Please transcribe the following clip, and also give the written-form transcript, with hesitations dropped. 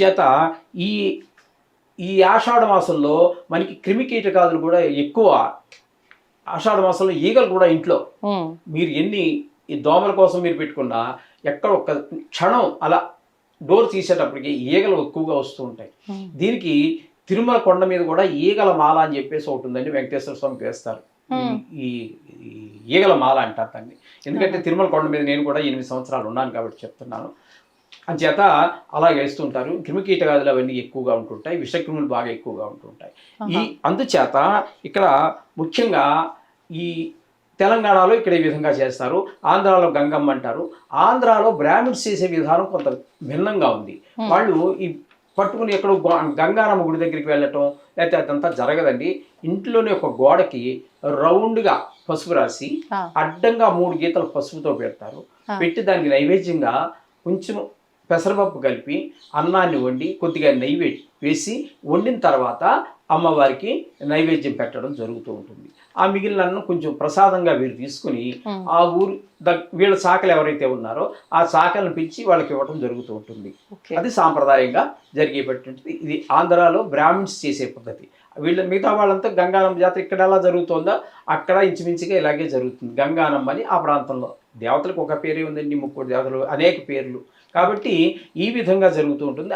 అంచేత ఈ ఈ ఆషాఢ మాసంలో మనకి క్రిమి కీటకాదులు కూడా ఎక్కువ. ఆషాఢ మాసంలో ఈగలు కూడా ఇంట్లో మీరు ఎన్ని ఈ దోమల కోసం మీరు పెట్టుకున్నా ఎక్కడ ఒక్క క్షణం అలా డోర్ తీసేటప్పటికి ఈగలు ఎక్కువగా వస్తూ ఉంటాయి. దీనికి తిరుమల కొండ మీద కూడా ఈగల మాల అని చెప్పేసి ఒకటి ఉందండి, వెంకటేశ్వర స్వామికి వేస్తారు. ఈ ఈగల మాల అంటారు దాన్ని. ఎందుకంటే తిరుమల కొండ మీద నేను కూడా 8 సంవత్సరాలు ఉన్నాను కాబట్టి చెప్తున్నాను. అంచేత అలా వేస్తుంటారు. క్రిమికీటకాదులు అవన్నీ ఎక్కువగా ఉంటుంటాయి, విషక్రిములు బాగా ఎక్కువగా ఉంటుంటాయి. అందుచేత ఇక్కడ ముఖ్యంగా ఈ తెలంగాణలో ఇక్కడ ఈ విధంగా చేస్తారు, ఆంధ్రాలో గంగమ్మ అంటారు. ఆంధ్రాలో బ్రాహ్మిన్స్ చేసే విధానం కొంత భిన్నంగా ఉంది. వాళ్ళు ఈ పట్టుకుని ఎక్కడో గంగారమ్మ గుడి దగ్గరికి వెళ్ళటం లేకపోతే అదంతా జరగదండి. ఇంట్లోనే ఒక గోడకి రౌండ్గా పసుపు రాసి అడ్డంగా 3 గీతలు పసుపుతో పెడతారు. పెట్టి దానికి నైవేద్యంగా కొంచెం పెసరపప్పు కలిపి అన్నాన్ని వండి కొద్దిగా నెయ్యి వేసి వండిన తర్వాత అమ్మవారికి నైవేద్యం పెట్టడం జరుగుతూ ఉంటుంది. ఆ మిగిలిన అన్నం కొంచెం ప్రసాదంగా వీరు తీసుకుని ఆ ఊరు వీళ్ళ శాఖలు ఎవరైతే ఉన్నారో ఆ శాఖలను పిలిచి వాళ్ళకి ఇవ్వడం జరుగుతూ ఉంటుంది. అది సాంప్రదాయంగా జరిగేటటువంటిది. ఇది ఆంధ్రాలో బ్రాహ్మిన్స్ చేసే పద్ధతి. వీళ్ళ మిగతా వాళ్ళంతా గంగానమ్మ జాతర ఇక్కడ ఎలా జరుగుతుందో అక్కడ ఇంచుమించుగా ఇలాగే జరుగుతుంది. గంగానమ్మ అని ఆ ప్రాంతంలో దేవతలకు ఒక పేరే ఉందండి, 3 దేవతలు అనేక పేర్లు. కాబట్టి ఈ విధంగా జరుగుతూ ఉంటుంది.